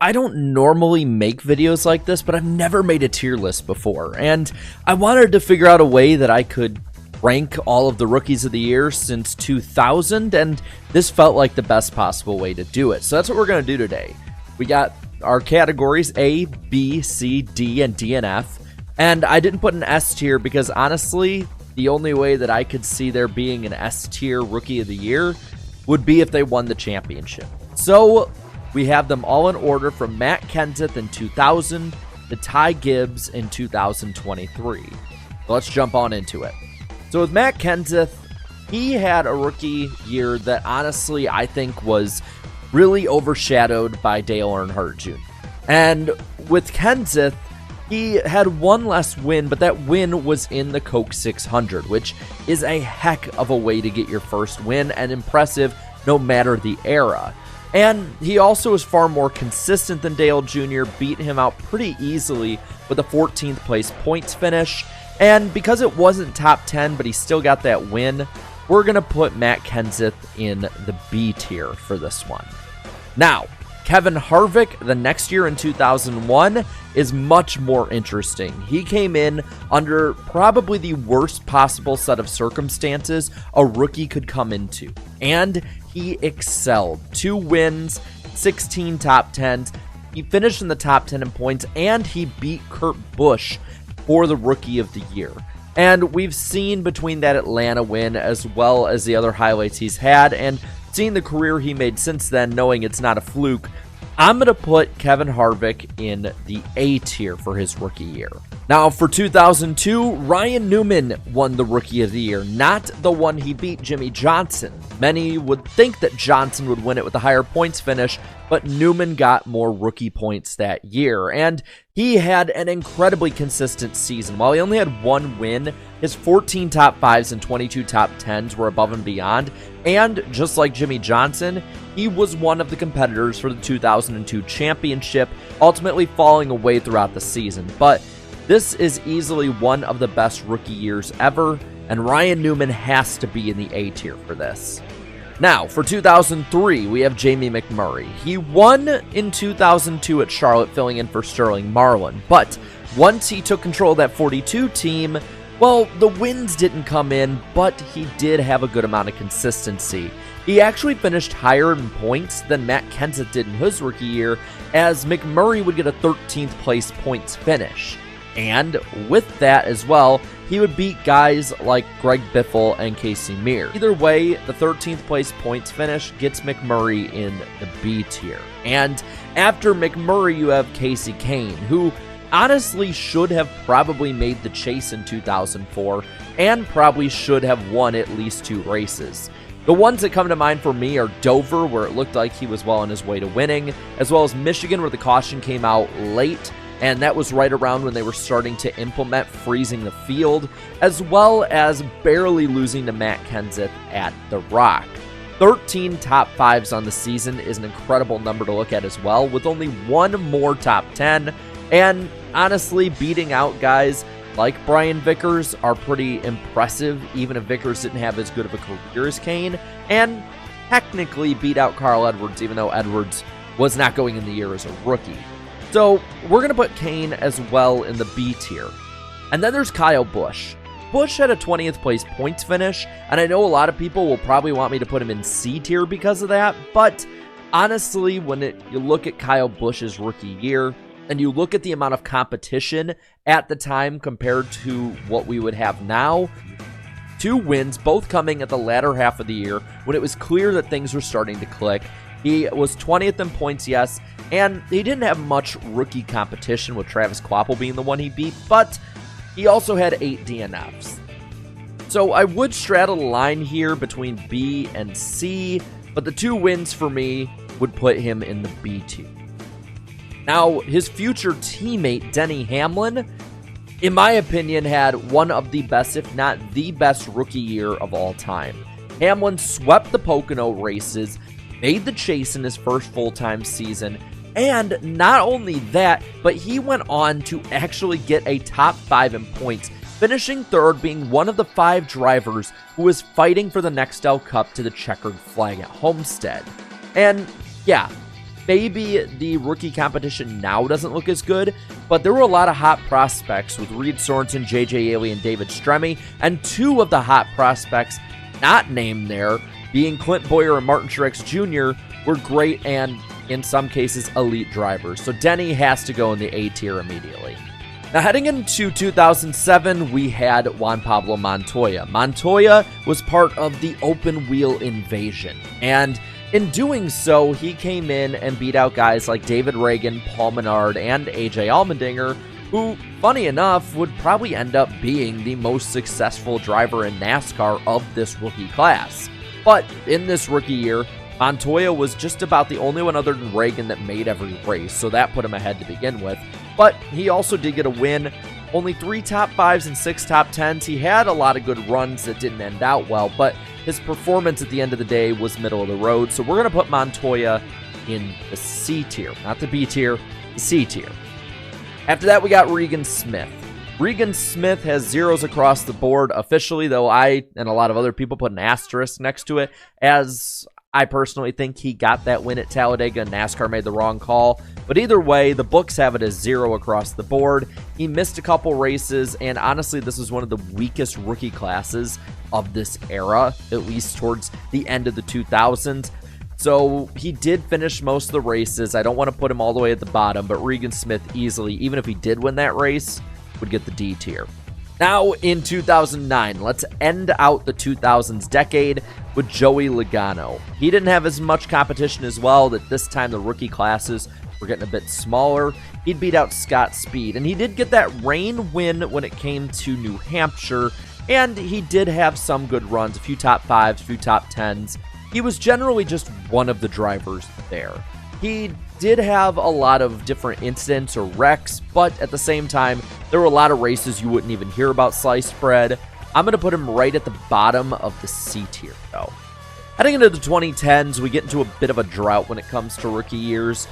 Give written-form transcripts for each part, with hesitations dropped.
I don't normally make videos like this, but I've never made a tier list before, and I wanted to figure out a way that I could rank all of the rookies of the year since 2000, and this felt like the best possible way to do it. So that's what we're going to do today. We got our categories A, B, C, D, and D and F, and I didn't put an S tier because honestly, the only way that I could see there being an S tier rookie of the year would be if they won the championship. So we have them all in order from Matt Kenseth in 2000 to Ty Gibbs in 2023. So let's jump on into it. So with Matt Kenseth, he had a rookie year that honestly I think was really overshadowed by Dale Earnhardt Jr. And with Kenseth, he had one less win, but that win was in the Coke 600, which is a heck of a way to get your first win and impressive no matter the era. And he also is far more consistent than Dale Jr., beat him out pretty easily with a 14th place points finish. And because it wasn't top 10, but he still got that win, we're going to put Matt Kenseth in the B tier for this one. Now, Kevin Harvick, the next year in 2001, is much more interesting. He came in under probably the worst possible set of circumstances a rookie could come into. And he excelled. 2 wins, 16 top 10s. He finished in the top 10 in points, and he beat Kurt Busch for the Rookie of the Year. And we've seen between that Atlanta win as well as the other highlights he's had, and seeing the career he made since then, knowing it's not a fluke, I'm going to put Kevin Harvick in the A tier for his rookie year. Now, for 2002, Ryan Newman won the Rookie of the Year, not the one he beat Jimmy Johnson. Many would think that Johnson would win it with a higher points finish, but Newman got more rookie points that year, and he had an incredibly consistent season. While he only had 1 win, his 14 top 5s and 22 top 10s were above and beyond, and just like Jimmy Johnson, he was one of the competitors for the 2002 championship, ultimately falling away throughout the season. But this is easily one of the best rookie years ever, and Ryan Newman has to be in the A tier for this. Now, for 2003, we have Jamie McMurray. He won in 2002 at Charlotte, filling in for Sterling Marlin, but once he took control of that 42 team, well, the wins didn't come in, but he did have a good amount of consistency. He actually finished higher in points than Matt Kenseth did in his rookie year, as McMurray would get a 13th place points finish. And with that as well, he would beat guys like Greg Biffle and Casey Mears. Either way, the 13th place points finish gets McMurray in the B tier. And after McMurray, you have Casey Kane, who honestly should have probably made the chase in 2004 and probably should have won at least 2 races. The ones that come to mind for me are Dover, where it looked like he was well on his way to winning, as well as Michigan, where the caution came out late, and that was right around when they were starting to implement freezing the field, as well as barely losing to Matt Kenseth at The Rock. 13 top 5s on the season is an incredible number to look at as well, with only 1 more top 10, and honestly, beating out guys like Brian Vickers are pretty impressive, even if Vickers didn't have as good of a career as Kane, and technically beat out Carl Edwards, even though Edwards was not going in the year as a rookie. So we're going to put Kane as well in the B tier. And then there's Kyle Busch. Busch had a 20th place points finish, and I know a lot of people will probably want me to put him in C tier because of that, but honestly, when you look at Kyle Busch's rookie year, and you look at the amount of competition at the time compared to what we would have now, 2 wins, both coming at the latter half of the year when it was clear that things were starting to click. He was 20th in points, yes, and he didn't have much rookie competition with Travis Kvapil being the one he beat, but he also had 8 DNFs. So I would straddle the line here between B and C, but the 2 wins for me would put him in the B tier. Now, his future teammate, Denny Hamlin, in my opinion, had one of the best, if not the best, rookie year of all time. Hamlin swept the Pocono races, made the chase in his first full-time season, and not only that, but he went on to actually get a top 5 in points, finishing 3rd, being one of the 5 drivers who was fighting for the Nextel Cup to the checkered flag at Homestead. And yeah, Maybe the rookie competition now doesn't look as good, but there were a lot of hot prospects with Reed Sorensen, J.J. Aley, and David Stremme, and two of the hot prospects not named there, being Clint Boyer and Martin Truex Jr., were great and, in some cases, elite drivers. So Denny has to go in the A tier immediately. Now, heading into 2007, we had Juan Pablo Montoya. Montoya was part of the open wheel invasion, and in doing so, he came in and beat out guys like David Reagan, Paul Menard, and AJ Allmendinger, who, funny enough, would probably end up being the most successful driver in NASCAR of this rookie class. But in this rookie year, Montoya was just about the only one other than Reagan that made every race, so that put him ahead to begin with. But he also did get a win. Only 3 top 5s and 6 top 10s. He had a lot of good runs that didn't end out well, but his performance at the end of the day was middle of the road. So we're going to put Montoya in the C tier. Not the B tier, the C tier. After that, we got Regan Smith. Regan Smith has zeros across the board officially, though I and a lot of other people put an asterisk next to it, as I personally think he got that win at Talladega and NASCAR made the wrong call. But either way, the books have it as 0 across the board. He missed a couple races, and honestly, this was one of the weakest rookie classes of this era, at least towards the end of the 2000s. So he did finish most of the races. I don't want to put him all the way at the bottom, but Regan Smith easily, even if he did win that race, would get the D tier. Now in 2009, let's end out the 2000s decade with Joey Logano. He didn't have as much competition as well, that this time the rookie classes were getting a bit smaller. He'd beat out Scott Speed, and he did get that rain win when it came to New Hampshire, and he did have some good runs, a few top 5s, a few top 10s. He was generally just one of the drivers there. He did have a lot of different incidents or wrecks, but at the same time, there were a lot of races you wouldn't even hear about sliced bread. I'm going to put him right at the bottom of the C tier, though. Heading into the 2010s, we get into a bit of a drought when it comes to rookie years.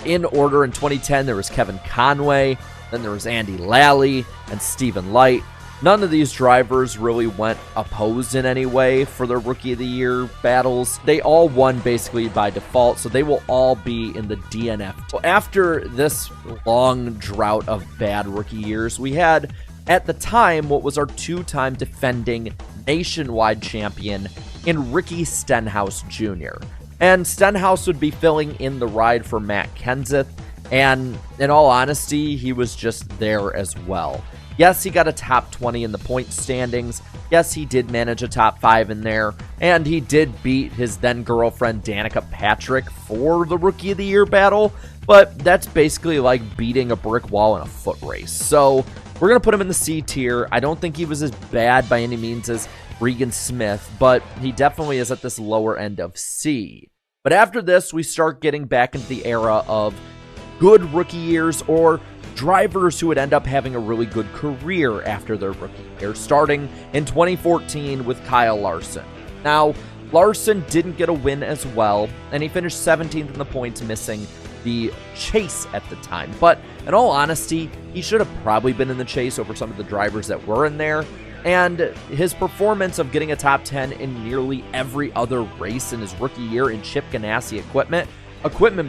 In order, in 2010, there was Kevin Conway, then there was Andy Lally, and Stephen Light. None of these drivers really went opposed in any way for their Rookie of the Year battles. They all won basically by default, so they will all be in the DNF. So after this long drought of bad rookie years, we had, at the time, what was our 2-time defending nationwide champion in Ricky Stenhouse Jr. And Stenhouse would be filling in the ride for Matt Kenseth, and in all honesty, he was just there as well. Yes, he got a top 20 in the point standings. Yes, he did manage a top 5 in there. And he did beat his then-girlfriend Danica Patrick for the Rookie of the Year battle. But that's basically like beating a brick wall in a foot race. So we're going to put him in the C tier. I don't think he was as bad by any means as Regan Smith, but he definitely is at this lower end of C. But after this, we start getting back into the era of good rookie years, or drivers who would end up having a really good career after their rookie year, starting in 2014 with Kyle Larson. Now, Larson didn't get a win as well, and he finished 17th in the points, missing the chase at the time. But in all honesty, he should have probably been in the chase over some of the drivers that were in there. And his performance of getting a top 10 in nearly every other race in his rookie year in Chip Ganassi equipment,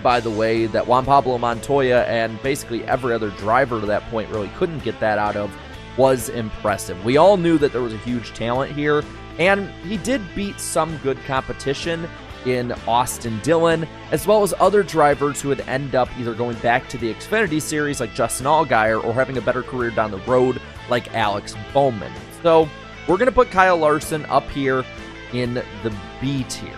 by the way, that Juan Pablo Montoya and basically every other driver to that point really couldn't get that out of, was impressive. We all knew that there was a huge talent here, and he did beat some good competition in Austin Dillon, as well as other drivers who would end up either going back to the Xfinity Series like Justin Allgaier, or having a better career down the road like Alex Bowman. So we're going to put Kyle Larson up here in the B tier.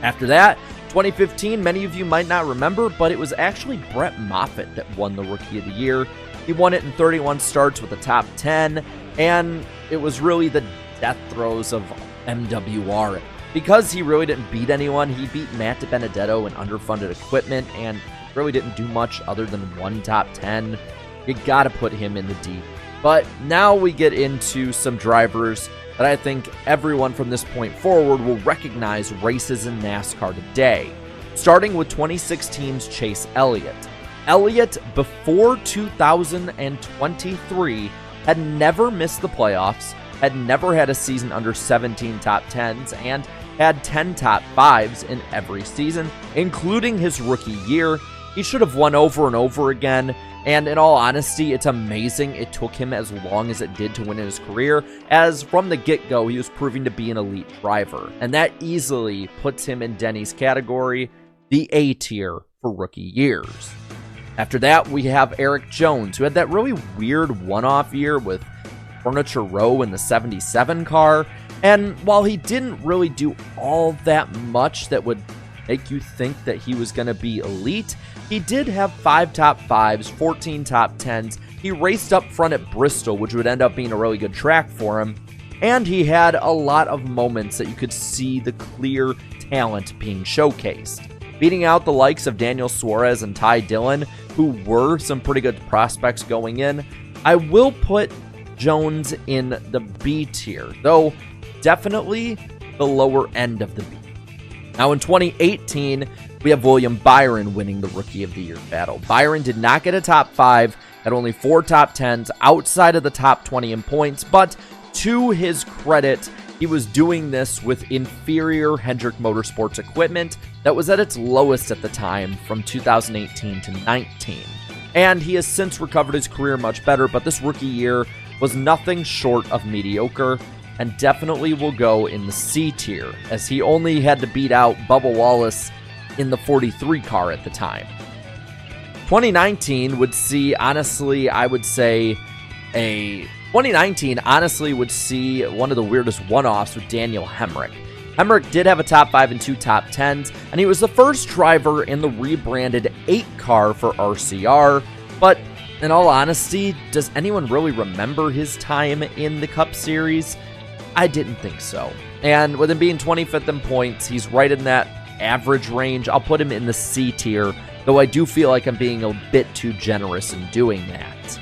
After that, 2015, many of you might not remember, but it was actually Brett Moffitt that won the Rookie of the Year. He won it in 31 starts with a top 10, and it was really the death throes of MWR. Because he really didn't beat anyone, he beat Matt DiBenedetto in underfunded equipment, and really didn't do much other than one top 10. You gotta put him in the D. But now we get into some drivers that I think everyone from this point forward will recognize races in NASCAR today. Starting with 2016's Chase Elliott. Elliott, before 2023, had never missed the playoffs, had never had a season under 17 top 10s, and had 10 top 5s in every season, including his rookie year. He should have won over and over again, and in all honesty, it's amazing it took him as long as it did to win in his career, as from the get-go, he was proving to be an elite driver. And that easily puts him in Denny's category, the A tier for rookie years. After that, we have Erik Jones, who had that really weird one-off year with Furniture Row in the 77 car, and while he didn't really do all that much that would make you think that he was going to be elite, he did have 5 top 5s, 14 top 10s. He raced up front at Bristol, which would end up being a really good track for him. And he had a lot of moments that you could see the clear talent being showcased, beating out the likes of Daniel Suarez and Ty Dillon, who were some pretty good prospects going in. I will put Jones in the B tier, though definitely the lower end of the B. Now in 2018, we have William Byron winning the Rookie of the Year battle. Byron did not get a top 5, had only 4 top 10s outside of the top 20 in points, but to his credit, he was doing this with inferior Hendrick Motorsports equipment that was at its lowest at the time from 2018 to 19. And he has since recovered his career much better, but this rookie year was nothing short of mediocre, and definitely will go in the C tier, as he only had to beat out Bubba Wallace in the 43 car at the time. 2019 would see, honestly, I would say 2019 honestly would see one of the weirdest one-offs with Daniel Hemrick. Hemrick did have a top 5 and 2 top 10s, and he was the first driver in the rebranded 8 car for RCR, but in all honesty, does anyone really remember his time in the Cup Series? I didn't think so. And with him being 25th in points, he's right in that average range. I'll put him in the C tier, though I do feel like I'm being a bit too generous in doing that.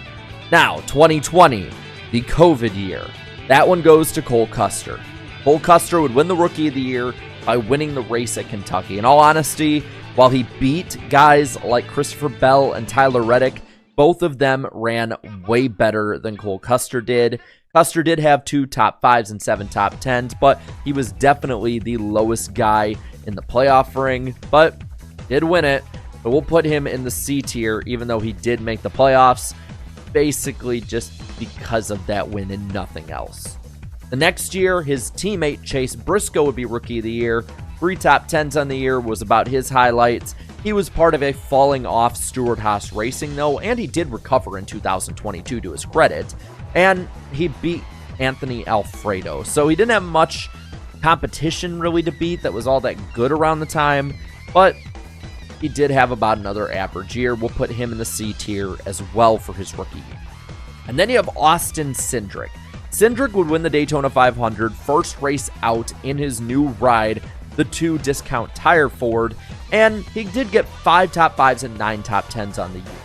Now, 2020, the COVID year. That one goes to Cole Custer. Cole Custer would win the Rookie of the Year by winning the race at Kentucky. In all honesty, while he beat guys like Christopher Bell and Tyler Reddick, both of them ran way better than Cole Custer did. Custer did have 2 top 5s and 7 top 10s, but he was definitely the lowest guy in the playoff ring, but did win it. So we'll put him in the C tier, even though he did make the playoffs, basically just because of that win and nothing else. The next year, his teammate Chase Briscoe would be Rookie of the Year. 3 top 10s on the year was about his highlights. He was part of a falling off Stewart-Haas Racing, though, and he did recover in 2022 to his credit. And he beat Anthony Alfredo. So he didn't have much competition really to beat that was all that good around the time, but he did have about another average year. We'll put him in the C tier as well for his rookie year. And then you have Austin Cindric. Cindric would win the Daytona 500, first race out in his new ride, the 2 discount tire Ford, and he did get 5 top 5s and 9 top 10s on the year.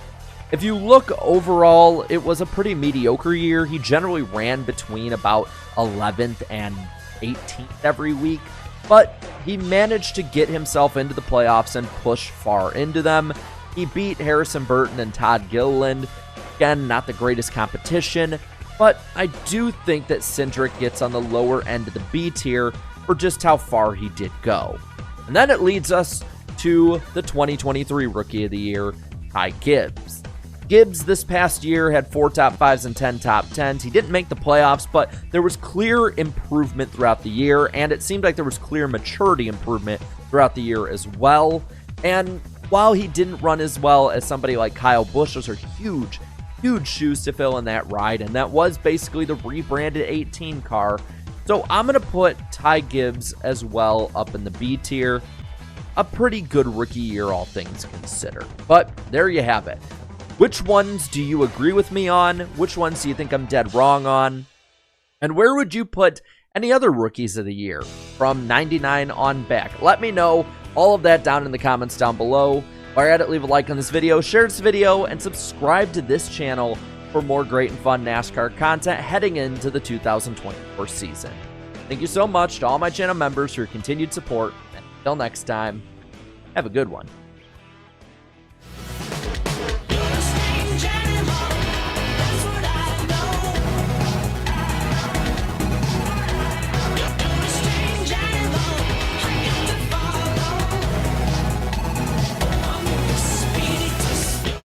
If you look overall, it was a pretty mediocre year. He generally ran between about 11th and 18th every week, but he managed to get himself into the playoffs and push far into them. He beat Harrison Burton and Todd Gilliland. Again, not the greatest competition, but I do think that Cindric gets on the lower end of the B tier for just how far he did go. And then it leads us to the 2023 Rookie of the Year, Ty Gibbs. Gibbs this past year had 4 top 5s and 10 top 10s. He didn't make the playoffs, but there was clear improvement throughout the year, and it seemed like there was clear maturity improvement throughout the year as well. And while he didn't run as well as somebody like Kyle Busch, those are huge shoes to fill in that ride, and that was basically the rebranded 18 car. So I'm going to put Ty Gibbs as well up in the B tier. A pretty good rookie year, all things considered. But there you have it. Which ones do you agree with me on? Which ones do you think I'm dead wrong on? And where would you put any other rookies of the year from 99 on back? Let me know all of that down in the comments down below. While you're at it, leave a like on this video, share this video, and subscribe to this channel for more great and fun NASCAR content heading into the 2024 season. Thank you so much to all my channel members for your continued support. And until next time, have a good one.